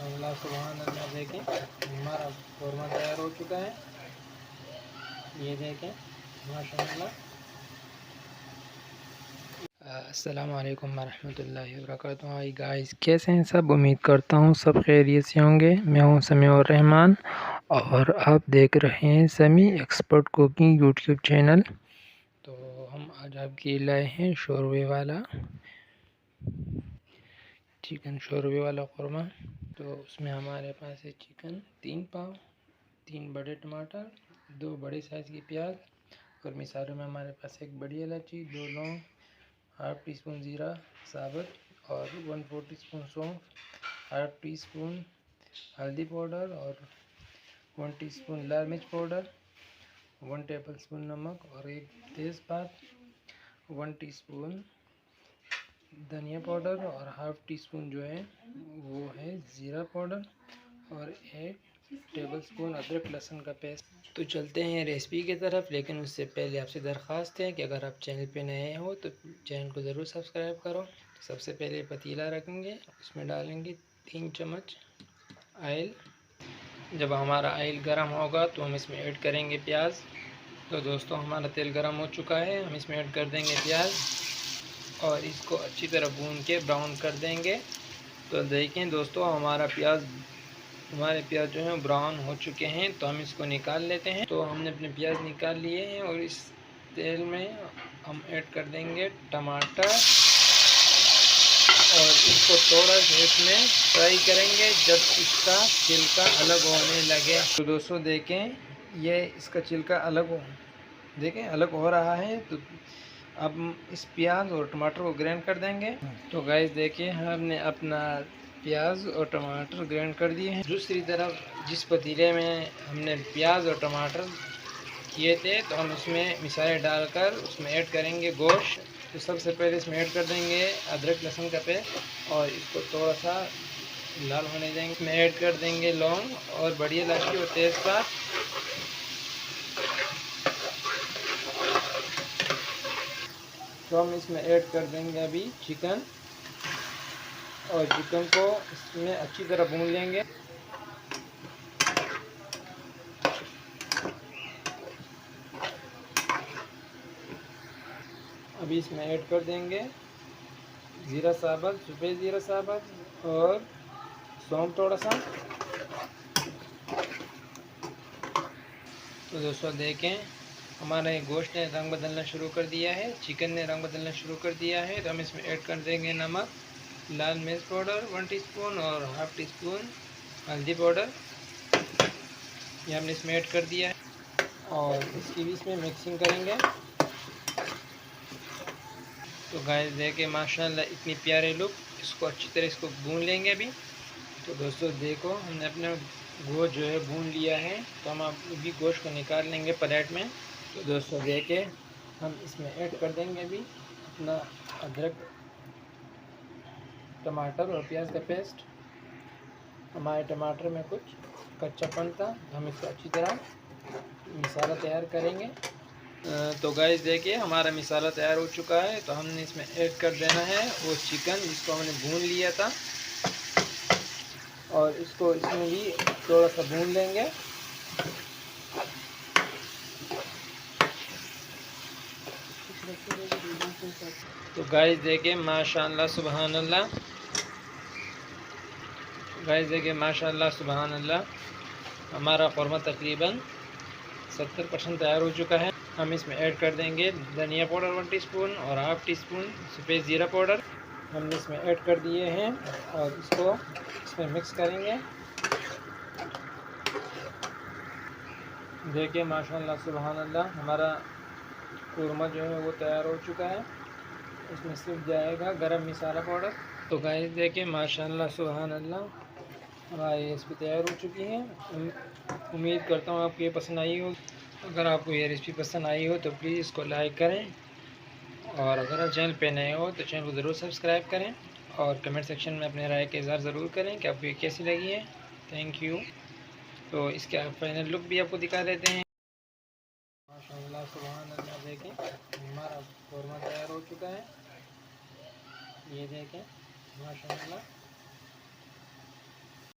माशाअल्लाह सुभान अल्लाह। देखें हमारा कौरमा तैयार हो चुका है। ये देखें माशाअल्लाह। अस्सलामु अलैकुम वरहमतुल्लाहि वबरकातुहू। हाय गाइस, कैसे हैं सब? उम्मीद करता हूँ सब खैरियत से होंगे। मैं हूँ समीउर रहमान और आप देख रहे हैं समी एक्सपर्ट कुकिंग यूट्यूब चैनल। तो हम आज आपके लाए हैं शोरवे वाला चिकन शोरवे वाला कौरमा। तो उसमें हमारे पास है चिकन 3 पाव, 3 बड़े टमाटर, 2 बड़े साइज़ की प्याज और मिसालों में हमारे पास एक बड़ी इलायची, 2 लौंग, हाफ टी स्पून ज़ीरा साबुत और 1/4 टीस्पून सौंफ, हाफ टी स्पून हल्दी पाउडर और 1 टीस्पून लाल मिर्च पाउडर, 1 टेबलस्पून नमक और एक तेज़पात, 1 टीस्पून धनिया पाउडर और हाफ टी स्पून जो है वो है ज़ीरा पाउडर और 1 टेबलस्पून अदरक लहसुन का पेस्ट। तो चलते हैं रेसिपी की तरफ, लेकिन उससे पहले आपसे दरख्वास्त है कि अगर आप चैनल पे नए हो तो चैनल को ज़रूर सब्सक्राइब करो। तो सबसे पहले पतीला रखेंगे, उसमें डालेंगे 3 चम्मच ऑयल। जब हमारा ऑयल गर्म होगा तो हम इसमें ऐड करेंगे प्याज। तो दोस्तों हमारा तेल गर्म हो चुका है, हम इसमें ऐड कर देंगे प्याज और इसको अच्छी तरह भून के ब्राउन कर देंगे। तो देखें दोस्तों हमारे प्याज जो है ब्राउन हो चुके हैं, तो हम इसको निकाल लेते हैं। तो हमने अपने प्याज निकाल लिए हैं और इस तेल में हम ऐड कर देंगे टमाटर और इसको थोड़ा सा इसमें फ्राई करेंगे जब इसका छिलका अलग होने लगे। तो दोस्तों देखें ये इसका छिलका अलग हो रहा है। तो अब इस प्याज और टमाटर को ग्राइंड कर देंगे। तो गाइस देखिए हमने अपना प्याज और टमाटर ग्राइंड कर दिए हैं। दूसरी तरफ जिस पतीले में हमने प्याज और टमाटर किए थे तो हम उसमें मिसाले डालकर उसमें ऐड करेंगे गोश्त। तो सबसे पहले इसमें ऐड कर देंगे अदरक लहसुन का पेस्ट और इसको थोड़ा सा लाल होने देंगे। इसमें ऐड कर देंगे लौंग और बड़ी इलायची और तेज़पात। तो हम इसमें ऐड कर देंगे अभी चिकन और चिकन को इसमें अच्छी तरह भून लेंगे। अभी इसमें ऐड कर देंगे ज़ीरा साबुत, सफ़ेद ज़ीरा साबुत और सौंफ थोड़ा सा। तो दोस्तों देखें हमारे गोश्त ने रंग बदलना शुरू कर दिया है, चिकन ने रंग बदलना शुरू कर दिया है। तो हम इसमें ऐड कर देंगे नमक, लाल मिर्च पाउडर 1 टीस्पून और हाफ टी स्पून हल्दी पाउडर, ये हमने इसमें ऐड कर दिया है और इसकी भी इसमें मिक्सिंग करेंगे। तो गाइस देखिए माशाल्लाह इतनी प्यारे लुक, इसको अच्छी तरह इसको भून लेंगे अभी। तो दोस्तों देखो हमने अपना गोश्त जो है भून लिया है, तो हम अभी गोश्त को निकाल लेंगे प्लेट में। तो दोस्तों देखिए हम इसमें ऐड कर देंगे अभी अपना अदरक टमाटर और प्याज का पेस्ट। हमारे टमाटर में कुछ कच्चापन था, हम इसको अच्छी तरह मसाला तैयार करेंगे। तो गाइस देखिए हमारा मसाला तैयार हो चुका है। तो हमने इसमें ऐड कर देना है वो चिकन जिसको हमने भून लिया था और इसको इसमें भी थोड़ा सा भून लेंगे। तो गाइस देखिए माशाअल्लाह सुभान अल्लाह, गाइस देखिए माशाअल्लाह सुभान अल्लाह हमारा कौरमा तकरीबन 70% तैयार हो चुका है। हम इसमें ऐड कर देंगे धनिया पाउडर 1 टीस्पून और हाफ टी स्पून सफ़ेद ज़ीरा पाउडर, हमने इसमें ऐड कर दिए हैं और इसको इसमें मिक्स करेंगे। देखिए माशाअल्लाह सुभान अल्लाह हमारा कौरमा जो है वो तैयार हो चुका है। इसमें सिर्फ जाएगा गरम मसाला पाउडर। तो गाइस देखिए माशाअल्लाह सुभान अल्लाह हमारी रेसिपी तैयार हो चुकी है। उम्मीद करता हूँ आपको ये पसंद आई हो। अगर आपको ये रेसिपी पसंद आई हो तो प्लीज़ इसको लाइक करें और अगर आप चैनल पे नए हो तो चैनल को ज़रूर सब्सक्राइब करें और कमेंट सेक्शन में अपने राय का इज़हार ज़रूर करें कि आपको ये कैसी लगी है। Thank you. तो इसका फाइनल लुक भी आपको दिखा देते हैं। माशाअल्लाह सुभान अल्लाह देखें हमारा कौरमा तैयार हो चुका है, ये देखें माशाअल्लाह।